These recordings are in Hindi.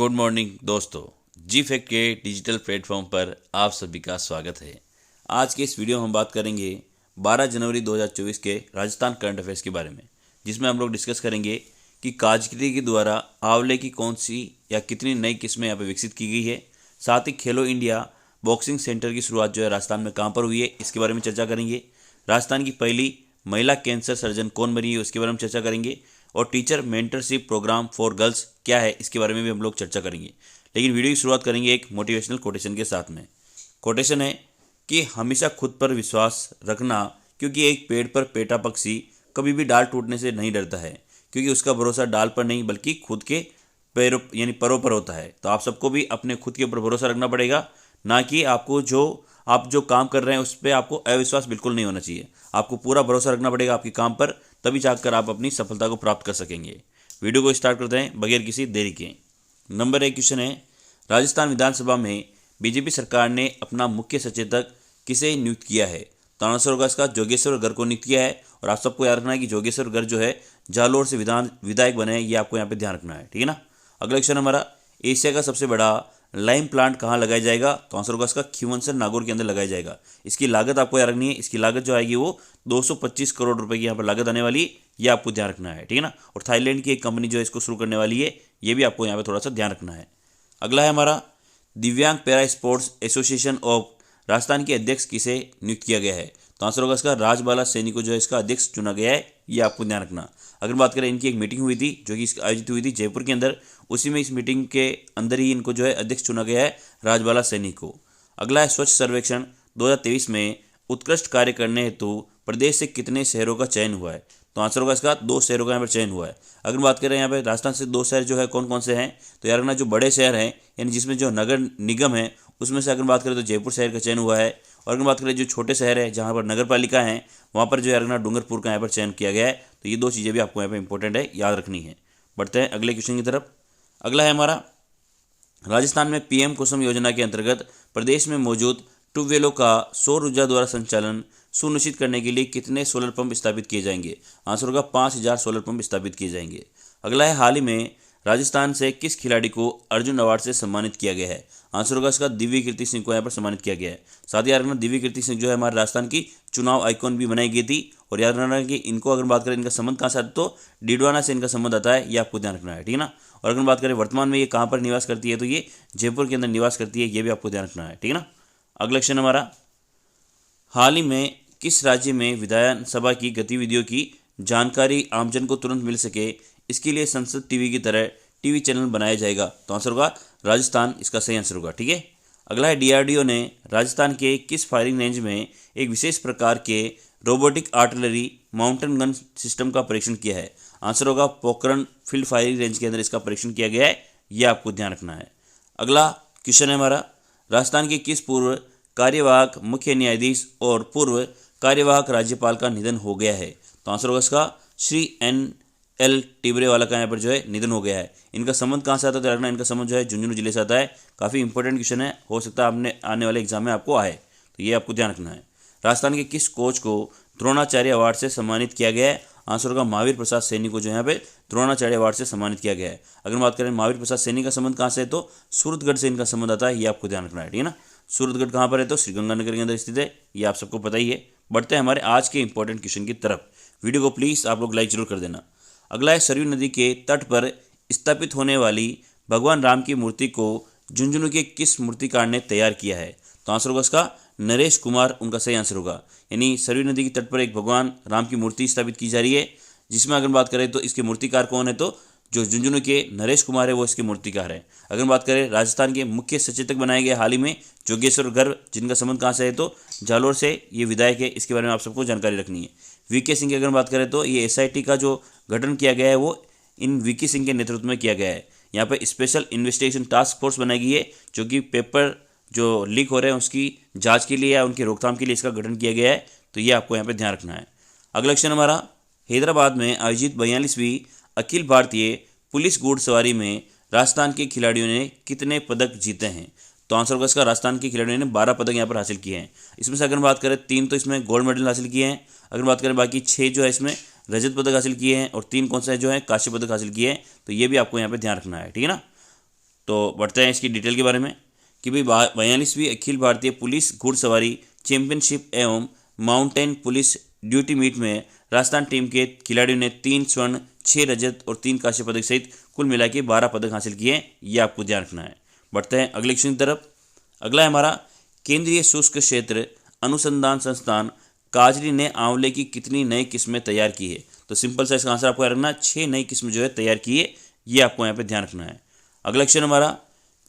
गुड मॉर्निंग दोस्तों, जी फैक्ट के डिजिटल प्लेटफॉर्म पर आप सभी का स्वागत है। आज के इस वीडियो में हम बात करेंगे 12 जनवरी 2024 के राजस्थान करंट अफेयर्स के बारे में, जिसमें हम लोग डिस्कस करेंगे कि काजगिरी के द्वारा आंवले की कौन सी या कितनी नई किस्में यहाँ पर विकसित की गई है। साथ ही खेलो इंडिया बॉक्सिंग सेंटर की शुरुआत जो है राजस्थान में कहाँ पर हुई है, इसके बारे में चर्चा करेंगे। राजस्थान की पहली महिला कैंसर सर्जन कौन बनी है, उसके बारे में चर्चा करेंगे। और teacher mentorship program for girls क्या है, इसके बारे में भी हम लोग चर्चा करेंगे। लेकिन वीडियो की शुरुआत करेंगे एक मोटिवेशनल कोटेशन के साथ में। कोटेशन है कि हमेशा खुद पर विश्वास रखना, क्योंकि एक पेड़ पर पेटा पक्षी कभी भी डाल टूटने से नहीं डरता है, क्योंकि उसका भरोसा डाल पर नहीं बल्कि खुद के पैरों यानी परों पर होता है। तो आप सबको भी अपने खुद के ऊपर भरोसा रखना पड़ेगा, ना कि आप जो काम कर रहे हैं उस पर आपको अविश्वास बिल्कुल नहीं होना चाहिए। आपको पूरा भरोसा रखना पड़ेगा आपके काम पर, तभी जाकर आप अपनी सफलता को प्राप्त कर सकेंगे। वीडियो को स्टार्ट करते हैं बगैर किसी देरी के। नंबर 1 क्वेश्चन है, राजस्थान विधानसभा में बीजेपी सरकार ने अपना मुख्य सचेतक किसे नियुक्त किया है? तो आंसर होगा इसका जोगेश्वर गर्ग को नियुक्त किया है। और आप सबको याद रखना है कि जोगेश्वर गर्ग जो है जालोर से विधायक बने हैं, ये आपको यहाँ पे ध्यान रखना है, ठीक है ना। अगला क्वेश्चन हमारा, एशिया का सबसे बड़ा लाइम प्लांट कहाँ लगाया जाएगा? तो आंसर होगा इसका खीवंसर नागौर के अंदर लगाया जाएगा। इसकी लागत आपको याद रखनी है, इसकी लागत जो आएगी वो 225 करोड़ रुपए की यहाँ पर लागत आने वाली है, ये आपको ध्यान रखना है, ठीक है ना। और थाईलैंड की एक कंपनी जो है इसको शुरू करने वाली है, ये भी आपको यहाँ पे थोड़ा सा ध्यान रखना है। अगला है हमारा, दिव्यांग para sports association of Rajasthan के अध्यक्ष किसे नियुक्त किया गया है? तो आंसर होगा इसका राजबाला सैनी को जो है इसका अध्यक्ष चुना गया है, ये आपको ध्यान रखना। अगर बात करें, इनकी एक मीटिंग हुई थी जो कि आयोजित हुई थी जयपुर के अंदर, उसी में इस मीटिंग के अंदर ही इनको जो है अध्यक्ष चुना गया है, राजबाला सैनी को। अगला है, स्वच्छ सर्वेक्षण 2023 में उत्कृष्ट कार्य करने हेतु प्रदेश से कितने शहरों का चयन हुआ है? तो आंसर होगा इसका 2 शहरों का यहाँ पर चयन हुआ है। अगर बात करें यहाँ पे राजस्थान से 2 शहर जो है कौन कौन से हैं, तो यार ना जो बड़े शहर हैं यानी जिसमें जो नगर निगम है, उसमें से अगर बात करें तो जयपुर शहर का चयन हुआ है। और अगर बात करें जो छोटे शहर है जहाँ पर नगर पालिका हैं, वहाँ पर जो है डूंगरपुर का यहाँ पर चयन किया गया है। तो ये 2 चीज़ें भी आपको यहाँ पर इंपॉर्टेंट है, याद रखनी है। बढ़ते हैं अगले क्वेश्चन की तरफ। अगला है हमारा, राजस्थान में पीएम कुसुम योजना के अंतर्गत प्रदेश में मौजूद ट्यूबवेलों का सौर ऊर्जा द्वारा संचालन सुनिश्चित करने के लिए कितने सोलर पंप स्थापित किए जाएंगे? आंसर होगा 5000 सोलर पंप स्थापित किए जाएंगे। अगला है, हाल ही में राजस्थान से किस खिलाड़ी को अर्जुन अवार्ड से सम्मानित किया गया है? आंसर होगा इसका दिव्य कीर्ति सिंह को यहाँ पर सम्मानित किया गया है। साथ ही याद रखना, दिव्य कीर्ति सिंह जो है हमारे राजस्थान की चुनाव आइकॉन भी बनाई गई थी। और याद रखना कि इनको अगर बात करें इनका संबंध कहाँ से आता है, तो डीडवाना से इनका संबंध आता है, ये आपको ध्यान रखना है, ठीक है ना। और अगर बात करें वर्तमान में ये कहाँ पर निवास करती है, तो ये जयपुर के अंदर निवास करती है, ये भी आपको ध्यान रखना है, ठीक है ना। अगला क्वेश्चन हमारा, हाल ही में किस राज्य में विधानसभा की गतिविधियों की जानकारी आमजन को तुरंत मिल सके, इसके लिए संसद टीवी की तरह टीवी चैनल बनाया जाएगा? तो आंसर होगा राजस्थान, इसका सही आंसर होगा, ठीक है। अगला है, डीआरडीओ ने राजस्थान के किस फायरिंग रेंज में एक विशेष प्रकार के robotic artillery mountain gun system का परीक्षण किया है? आंसर होगा पोखरण फील्ड फायरिंग रेंज के अंदर इसका परीक्षण किया गया है, यह आपको ध्यान रखना है। अगला क्वेश्चन है हमारा, राजस्थान के किस पूर्व कार्यवाहक मुख्य न्यायाधीश और पूर्व कार्यवाहक राज्यपाल का निधन हो गया है? तो आंसर होगा इसका श्री NL टिबरेवाला का यहाँ पर जो है निधन हो गया है। इनका संबंध कहाँ से आता है? तो रखना, इनका संबंध जो है झुंझुनू जिले से आता है। काफ़ी इंपॉर्टेंट क्वेश्चन है, हो सकता है आपने आने वाले एग्जाम में आपको आए, तो ये आपको ध्यान रखना है। राजस्थान के किस कोच को द्रोणाचार्य अवार्ड से सम्मानित किया गया है? आंसर होगा महावीर प्रसाद सैनी को जो यहाँ पे द्रोणाचार्य अवार्ड से सम्मानित किया गया है। अगर बात करें महावीर प्रसाद सैनी का संबंध कहाँ से है, तो सूरतगढ़ से इनका संबंध आता है, ये आपको ध्यान रखना है, ठीक है ना। सूरतगढ़ कहाँ पर है? तो श्रीगंगानगर के अंदर स्थित है, ये आप सबको पता ही है। बढ़ते हैं हमारे आज के इंपॉर्टेंट क्वेश्चन की तरफ। वीडियो को प्लीज़ आप लोग लाइक जरूर कर देना। अगला है, सरयू नदी के तट पर स्थापित होने वाली भगवान राम की मूर्ति को झुंझुनू के किस मूर्तिकार ने तैयार किया है? तो आंसर होगा इसका नरेश कुमार, उनका सही आंसर होगा। यानी सरयू नदी के तट पर एक भगवान राम की मूर्ति स्थापित की जा रही है, जिसमें अगर बात करें तो इसके मूर्तिकार कौन है, तो जो झुंझुनू के नरेश कुमार है वो इसके मूर्तिकार है। अगर बात करें राजस्थान के मुख्य सचेतक बनाए गए हाल ही में जोगेश्वर गर्ग, जिनका संबंध कहाँ से है, तो जालोर से ये विधायक है, इसके बारे में आप सबको जानकारी रखनी है। वीके सिंह की अगर बात करें तो ये SIT का जो गठन किया गया है वो इन वीके सिंह के नेतृत्व में किया गया है। यहाँ पर स्पेशल इन्वेस्टिगेशन टास्क फोर्स बनाई गई है, जो कि पेपर जो लीक हो रहे हैं उसकी जांच के लिए या उनकी रोकथाम के लिए इसका गठन किया गया है, तो ये आपको यहाँ पे ध्यान रखना है। अगला क्वेश्चन हमारा, हैदराबाद में आयोजित 42वीं अखिल भारतीय पुलिस घुड़सवारी में राजस्थान के खिलाड़ियों ने कितने पदक जीते हैं? तो आंसर होगा इसका राजस्थान के खिलाड़ियों ने 12 पदक यहाँ पर हासिल किए हैं। इसमें से अगर बात करें 3 तो इसमें गोल्ड मेडल हासिल किए हैं। अगर बात करें बाकी 6 जो है इसमें रजत पदक हासिल किए हैं और 3 कौन सा है जो है कांस्य पदक हासिल किए हैं। तो ये भी आपको यहाँ पे ध्यान रखना है, ठीक है ना। तो बढ़ते हैं इसकी डिटेल के बारे में कि भाई 42वीं अखिल भारतीय पुलिस घुड़सवारी चैंपियनशिप एवं माउंटेन पुलिस ड्यूटी मीट में राजस्थान टीम के खिलाड़ियों ने 3 स्वर्ण 6 रजत और 3 कांस्य पदक सहित कुल मिला के 12 पदक हासिल किए हैं, ये आपको ध्यान रखना है। बढ़ते हैं अगले क्वेश्चन की तरफ। अगला है हमारा, केंद्रीय शुष्क क्षेत्र अनुसंधान संस्थान काजरी ने आंवले की कितनी नई किस्में तैयार की है? तो सिंपल सा इसका आंसर आपको याद रखना, 6 नई किस्में जो है तैयार की है, ये आपको यहाँ पे ध्यान रखना है। अगला क्वेश्चन हमारा,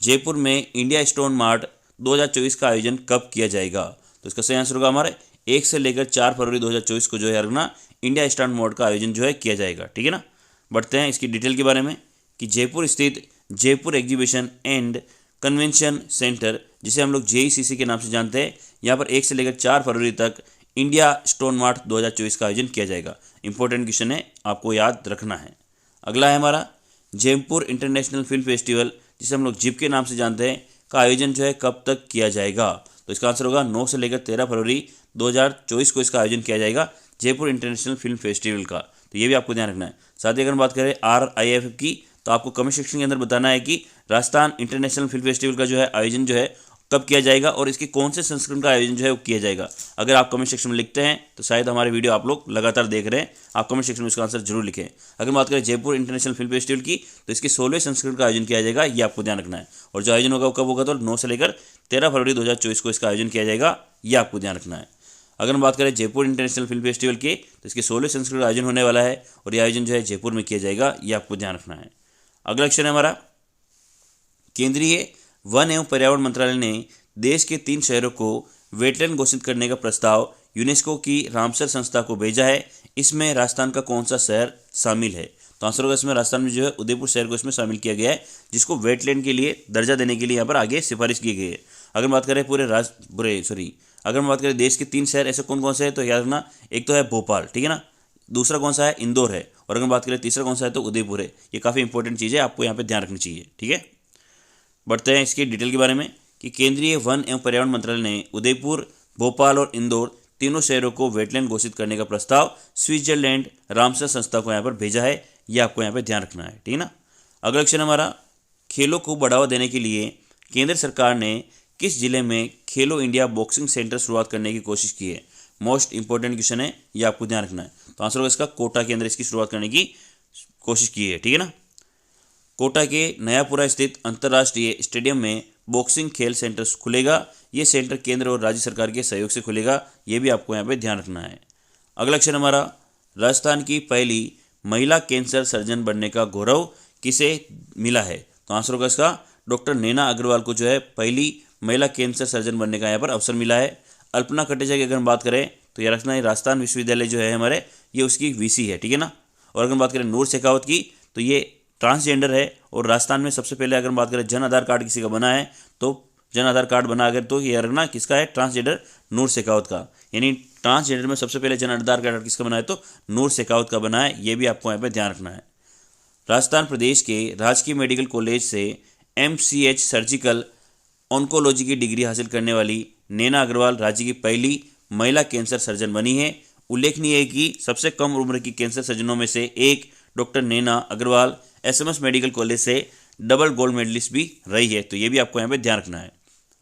जयपुर में इंडिया स्टोन मार्ट 2024 का आयोजन कब किया जाएगा? तो इसका सही आंसर होगा हमारे 1 से लेकर 4 फरवरी 2024 को जो है रखना इंडिया स्टोन मार्ट का आयोजन जो है किया जाएगा, ठीक है ना। बढ़ते हैं इसकी डिटेल के बारे में कि जयपुर स्थित Jaipur exhibition and convention centre, जिसे हम लोग JECC के नाम से जानते हैं, यहाँ पर 1 से लेकर 4 फरवरी तक इंडिया स्टोन मार्ट 2024 का आयोजन किया जाएगा। इंपॉर्टेंट क्वेश्चन है, आपको याद रखना है। अगला है हमारा, जयपुर इंटरनेशनल फिल्म फेस्टिवल, जिसे हम लोग जिप के नाम से जानते हैं, का आयोजन जो है कब तक किया जाएगा? तो इसका आंसर होगा 9 से लेकर 13 फरवरी 2024 को इसका आयोजन किया जाएगा, जयपुर इंटरनेशनल फिल्म फेस्टिवल का। तो ये भी आपको ध्यान रखना है। साथ ही अगर हम बात करें RIFF की, तो आपको कमेंट सेक्शन के अंदर बताना है कि राजस्थान इंटरनेशनल फिल्म फेस्टिवल का जो है आयोजन जो है कब किया जाएगा और इसके कौन से संस्करण का आयोजन जो है वो किया जाएगा। अगर आप कमेंट सेक्शन में लिखते हैं तो शायद हमारे वीडियो आप लोग लगातार देख रहे हैं, आप कमेंट सेक्शन में इसका आंसर जरूर लिखें। अगर बात करें जयपुर इंटरनेशनल फिल्म फेस्टिवल की, तो इसके 16वें संस्करण का आयोजन किया जाएगा, ये आपको ध्यान रखना है। और जो आयोजन होगा वो कब होगा? तो 9 से लेकर 13 फरवरी 2024 को इसका आयोजन किया जाएगा, ये आपको ध्यान रखना है। अगर हम बात करें जयपुर इंटरनेशनल फिल्म फेस्टिवल के, तो इसके 16वें संस्करण का आयोजन होने वाला है और ये आयोजन जो है जयपुर में किया जाएगा, ये आपको ध्यान रखना है। अगला क्वेश्चन है हमारा, केंद्रीय वन एवं पर्यावरण मंत्रालय ने देश के 3 शहरों को वेटलैंड घोषित करने का प्रस्ताव यूनेस्को की रामसर संस्था को भेजा है, इसमें राजस्थान का कौन सा शहर शामिल है? तो आंसर होगा इसमें राजस्थान में जो है उदयपुर शहर को इसमें शामिल किया गया है, जिसको वेटलैंड के लिए दर्जा देने के लिए यहाँ पर आगे सिफारिश की गई है। अगर बात करें अगर हम बात करें देश के 3 शहर ऐसे कौन कौन से हैं, तो याद रखना, एक तो है भोपाल, ठीक है ना, दूसरा कौन सा है? इंदौर है, और अगर बात करें तीसरा कौन सा है तो उदयपुर है। ये काफ़ी इंपॉर्टेंट चीज़ है, आपको यहाँ पे ध्यान रखनी चाहिए, ठीक है। बढ़ते हैं इसकी डिटेल के बारे में कि केंद्रीय वन एवं पर्यावरण मंत्रालय ने उदयपुर, भोपाल और इंदौर तीनों शहरों को वेटलैंड घोषित करने का प्रस्ताव स्विट्जरलैंड रामसर संस्था को यहाँ पर भेजा है, ये आपको यहाँ पर ध्यान रखना है, ठीक है ना। अगला क्वेश्चन हमारा, खेलों को बढ़ावा देने के लिए केंद्र सरकार ने किस जिले में खेलो इंडिया बॉक्सिंग सेंटर शुरुआत करने की कोशिश की है? मोस्ट इंपॉर्टेंट क्वेश्चन है, ये आपको ध्यान रखना है। तो आंसर होगा इसका कोटा के अंदर इसकी शुरुआत करने की कोशिश की है, ठीक है ना। कोटा के नयापुरा स्थित अंतर्राष्ट्रीय स्टेडियम में बॉक्सिंग खेल सेंटर खुलेगा, ये सेंटर केंद्र और राज्य सरकार के सहयोग से खुलेगा, ये भी आपको यहाँ पे ध्यान रखना है। अगला क्वेश्चन हमारा, राजस्थान की पहली महिला कैंसर सर्जन बनने का गौरव किसे मिला है? तो आंसर होगा इसका डॉक्टर नैना अग्रवाल को जो है पहली महिला कैंसर सर्जन बनने का यहाँ पर अवसर मिला है। अल्पना कटेचा की अगर हम बात करें तो यह रखना है राजस्थान विश्वविद्यालय जो है हमारे, ये उसकी VC है, ठीक है ना। और अगर हम बात करें नूर शेखावत की, तो ये ट्रांसजेंडर है और राजस्थान में सबसे पहले अगर हम बात करें जन आधार कार्ड किसी का बना है, तो जन आधार कार्ड बना अगर, तो ये रखना किसका है? ट्रांसजेंडर नूर शेखावत का। यानी ट्रांसजेंडर में सबसे पहले जन आधार कार्ड किसका बना है? तो नूर शेखावत का बना है, ये भी आपको यहाँ पर ध्यान रखना है। राजस्थान प्रदेश के राजकीय मेडिकल कॉलेज से MCH सर्जिकल ऑन्कोलॉजी की डिग्री हासिल करने वाली नैना अग्रवाल राज्य की पहली महिला कैंसर सर्जन बनी है। उल्लेखनीय है कि सबसे कम उम्र की कैंसर सर्जनों में से एक डॉक्टर नैना अग्रवाल SMS मेडिकल कॉलेज से डबल गोल्ड मेडलिस्ट भी रही है, तो ये भी आपको यहाँ पे ध्यान रखना है।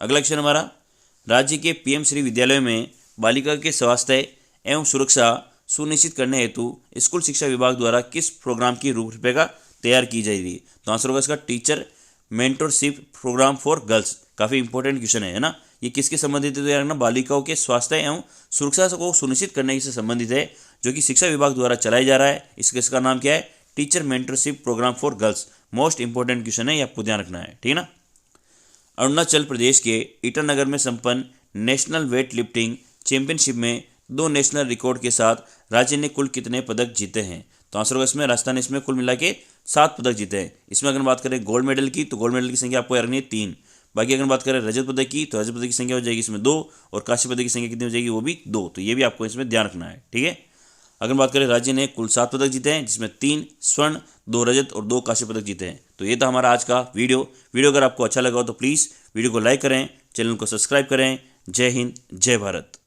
अगला क्वेश्चन हमारा, राज्य के PM श्री विद्यालयों में बालिका के स्वास्थ्य एवं सुरक्षा सुनिश्चित करने हेतु स्कूल शिक्षा विभाग द्वारा किस प्रोग्राम की रूपरेखा तैयार की जाएगी? तो आंसर होगा इसका teacher mentorship program for girls. काफ़ी इंपॉर्टेंट क्वेश्चन है ना। ये किसके संबंधित है? तो यार ना बालिकाओं के स्वास्थ्य एवं सुरक्षा को सुनिश्चित करने से संबंधित है, जो कि शिक्षा विभाग द्वारा चलाया जा रहा है। इसका नाम क्या है? Teacher mentorship program for girls. Most important question है, ये आपको ध्यान रखना है, ठीक है ना। अरुणाचल प्रदेश के ईटानगर में संपन्न नेशनल वेट लिफ्टिंग चैंपियनशिप में 2 नेशनल रिकॉर्ड के साथ राज्य ने कुल कितने पदक जीते हैं? तो आंसर होगा इसमें राजस्थान ने इसमें कुल मिला के 7 पदक जीते हैं। इसमें अगर बात करें गोल्ड मेडल की, तो गोल्ड मेडल की संख्या आपको रखनी है 3। बाकी अगर बात करें रजत पदक की, तो रजत पदक की संख्या हो जाएगी इसमें 2, और कांस्य पदक की संख्या कितनी हो जाएगी? वो भी 2। तो ये भी आपको इसमें ध्यान रखना है, ठीक है। अगर बात करें राज्य ने कुल 7 पदक जीते हैं, जिसमें 3 स्वर्ण, 2 रजत और 2 कांस्य पदक जीते हैं। तो ये था हमारा आज का वीडियो अगर आपको अच्छा लगा हो तो प्लीज़ वीडियो को लाइक करें, चैनल को सब्सक्राइब करें। जय हिंद, जय भारत।